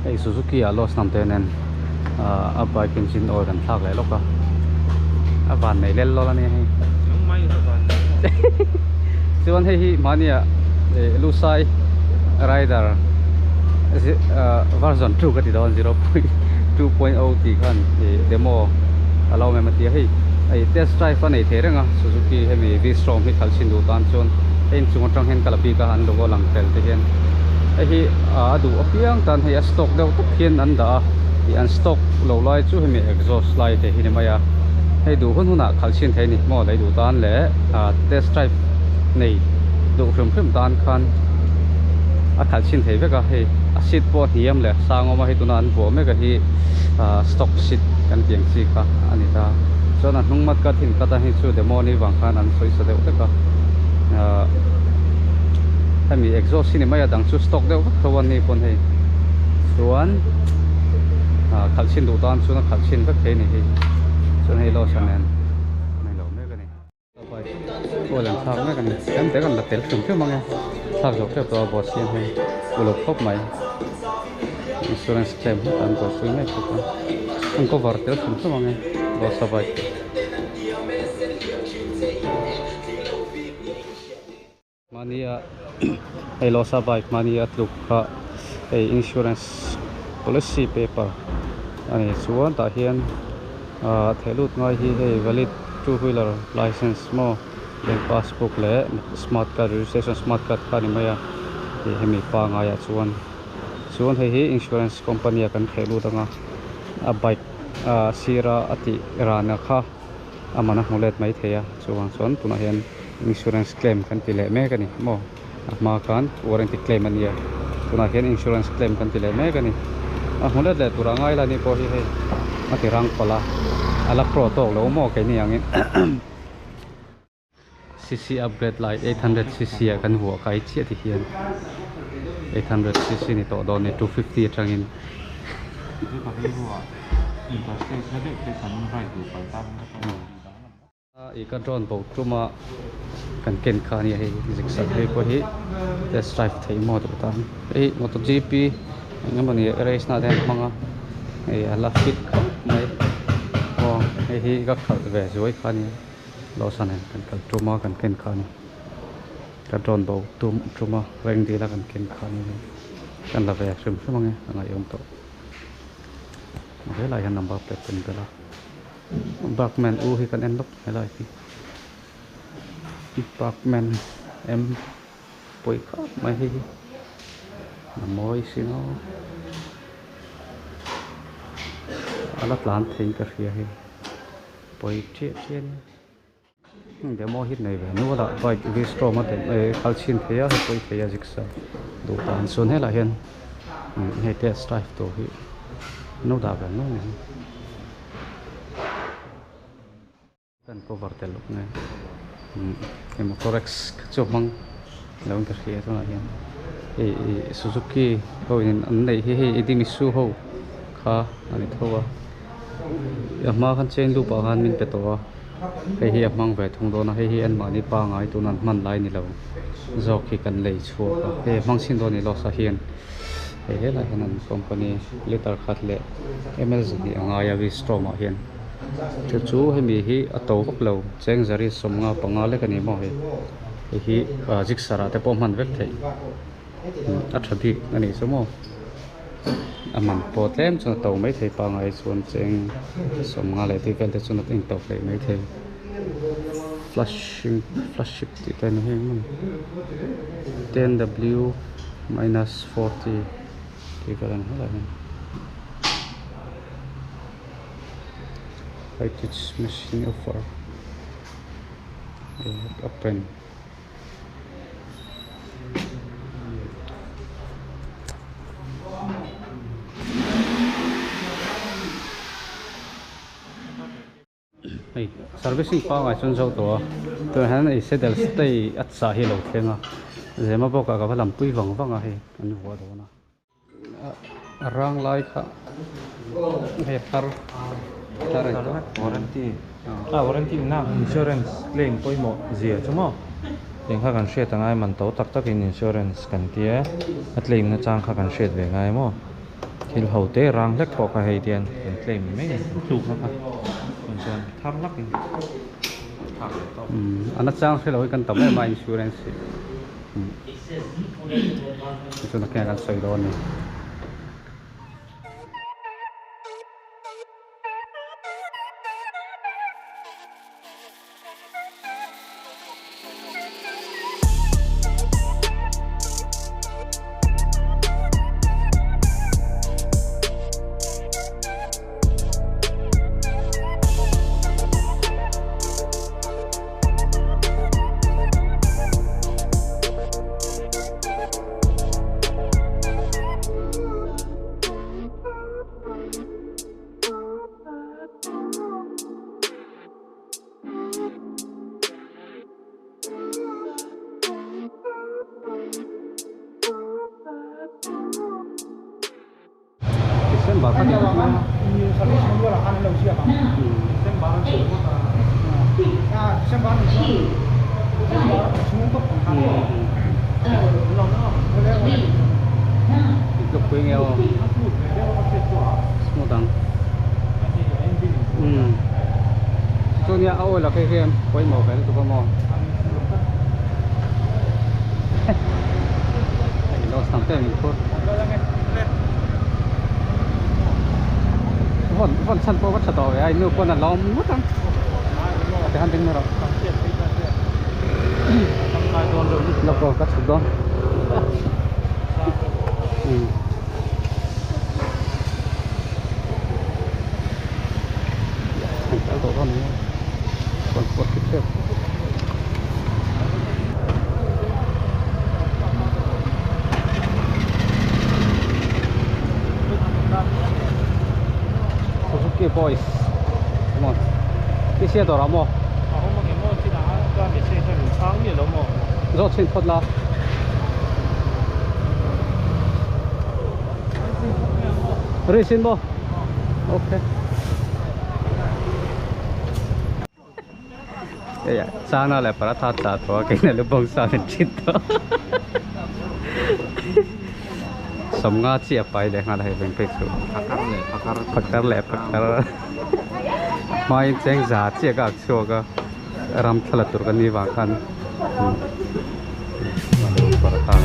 ไอ้ Suzuki อะ loss นำเตนันbike engine oil กันทากเลยลูกก็วันไหนเล่นล้อแล้วเนี่ยให้ยังไม่สักวันส่วนให้มาเนี่ยลูไซ rider version 2ก็ติดตอน 0.2.0 ตีกันdemo เราไม่มาตีให้ไอ้ test drive อันไหนเท่าไง Suzuki ให้มี V-Strom ให้ขับชินดูตอนจนเห็นจุดตรงเห็นกระบี่ก็หันลูกหลังเตลที่เห็นไอ้ที่ดูอภิยังตอนให้สต็อกเดียวทุกเห็นอันดาที่อันสต็อกโหลดไล่จู่ให้มี exhaust light ที่นี่มาyaให้ดูคนหุ่นขับชินเท่านี้มอได้ดูตอนเล่test drive นี่ดูเพิ่มตอนคันขับชินเท่าก็ให้สิทธิ์ปวดเหี้ยมเลยสร้างออกมาให้ตัวนั้นปวดไม่ก็ที่สต็อกสิทธิ์กันเพียงสิค่ะอันนี้ตาส่วนนั้นนุ่งมัดก็ทิ้งก็ได้ให้ช่วยเดโมนี่วางคันอันสวยสดเดียวก็ถ้ามี exhaust นี่ไม่ดังชุดสต็อกเดียวก็วันนี้คนให้ส่วนขับชินดูตอนส่วนขับชินก็เท่นี่ส่วนให้เราชนะไม่เราไม่กันนี่ต่อไปโอ้หลังทางไม่กันนี่แต่กันละเตลถึงเพื่อมั้งไงทางจบเรียบร้อยบอสเซียนให้บุรุษครบไหม insurance claim ตามตัวซื้อไม่ครบมันก็วาร์เตลถึงเพื่อมั้งไงบอสสบายมานี่ไอ้ลอสบายมานี่ลูกค้าไอ้ insurance policy paper อันนี้ส่วนตาเฮียนเทลุดง่ายที่ให้ valid two wheeler license โม่เรื่อง passbook และ smart card registration smart card ค่านี่ไม่ให้มีฟังง่ายส่วนให้ insurance company กันเทลุดต่างbike ซีราอติรานะคะมันนะมูลเลตไม่เทียส่วนตัวนั้นเห็น insurance claim กันที่เล่แม่กันนี่โม่มากัน warranty claim อันนี้ตัวนั้นเห็น insurance claim กันที่เล่แม่กันนี่มูลเลตเลยตัวร่างง่ายแล้วนี่พอที่ให้มาที่ร่างปลาอะไรโปรโตกแล้วโม่กันนี่อย่างนี้ cc upgrade light 800cc กันหัวไกด์เชี่ยที่เห็น 800cc นี่ต่อโดนนี่250จังอินที่ประเทศหัวอินเตอร์สเตชันเด็กที่ฉันไรดูไปตั้งอีกการโดนบอกตัวมากันเก่งขานี่ให้จิกสักให้พอที่จะสไตร์ที่มอเตอร์ตั้งมอเตอร์ GP งั้นมันนี่เรสน่าจะมั่งลักฟิตไม่พอให้ก็ขัดเวสไว้ขานี่เราสั่นกันตัวมากันเก่งขานี่การโดนบอกตัวมาเร่งดีแล้วกันเก่งขานี่กันละเวสซึมใช่ไหมไงอะไรอย่างตัวเฮ้ยอะไรกันนำบัตรเป็นไปแล้วบักแมนให้กันเอ็นล็อกอะไรพี่บักแมนป่วยครับไม่ให้มอยสิเนาะอะไรพลานทิ้งกระเทียมป่วยเจี๊ยนเดี๋ยวมอฮิตไหนเว้ยนึกว่าละไปวิสโตรมาเต็มคัลชินเทียให้ป่วยเทียจิกซ่าดูตามส่วนให้ละเห็นให้เทสไตร์ตัวที่นู้ดากันนู้นกันก็วาร์เตลลูกเนี่ยมอเตอร์เอ็กซ์จบมั้งแล้วก็เสียตัวนั้นซูซูกิเขาอันไหนให้ดีมิสูเขาข้าอันนี้ทั่วมาคันเชนดูปะฮันมินเปตัวให้มังเวทงโดนให้อันมานี่ปางไอตัวนั้นมันไล่นี่เราจอกกันเลยชัวร์มังสินโดนี่เราสะเฮียนอะไรนั่นคอมพานีลิตรขัดเละAmazonนี่งายาวิสโตรมาเฮียนจู่ๆให้มีที่อัตโตพวกเราเจงจารีสมงาปังอาเล็กนี่มั้งที่จิกสระแต่พอมันเวทไทยอัฐดิอันนี้สมองมันโปรแกรมจนโตไม่ไทยปังไอส่วนเจงสมงาเลยที่เวทจนติ้งโตเลยไม่ไทย flashing ที่ตัวนี้มัน 10W minus 40ที่กันอะไร high touch machine offer open servicing pa ngai chun zo to han ei sedel stay at sa hi lo thenga zema boka ka valam pui wanga he an huwa do na rang lai kha he tar warranty warranty na insurance claim poi mo zia chumo leng kha kan hret angai man to tak tak in insurance kan tia a claim na chang kha kan hret ve ngai mo thil hậu tế rang lek pok ka hei tian kan claim mai tluk na ka kon chuan thar lak in thar to anh chang sẽ lỗi cần tầm em insurance cho nó cái soi đó này xem bảo cái như sau này chúng tôi là ăn lâu chưa bằng xem bán số xem bán được xem bán xuống cấpของท่านลองเนาะเรียกว่า lúc quên nghèo พูดเรียกว่าเสร็จตัว mua đằng chỗ nhà ôi là cái game quay màu cái tụi con mò nó sáng tên mình thôi vẫn săn po vẫn sạt tỏi ai nêu con là lo mất ăn cái hành tinh này rồi nó có cắt sụp đó thành cái tổ con này còn quật cái chết Suzuki Boys come on cái xe đó là mò không mà cái món chỉ là qua cái xe thành sáng nhiều lắm mà rõ trên phật là racing bo ok ya sana le para tha ta to cái này là bông sa mình chết đó sầm ngã chia phải để ngã hay bên phía sau fakar le mai cheng za chia ka chua ka ram thala tur ka ni wa khan para tha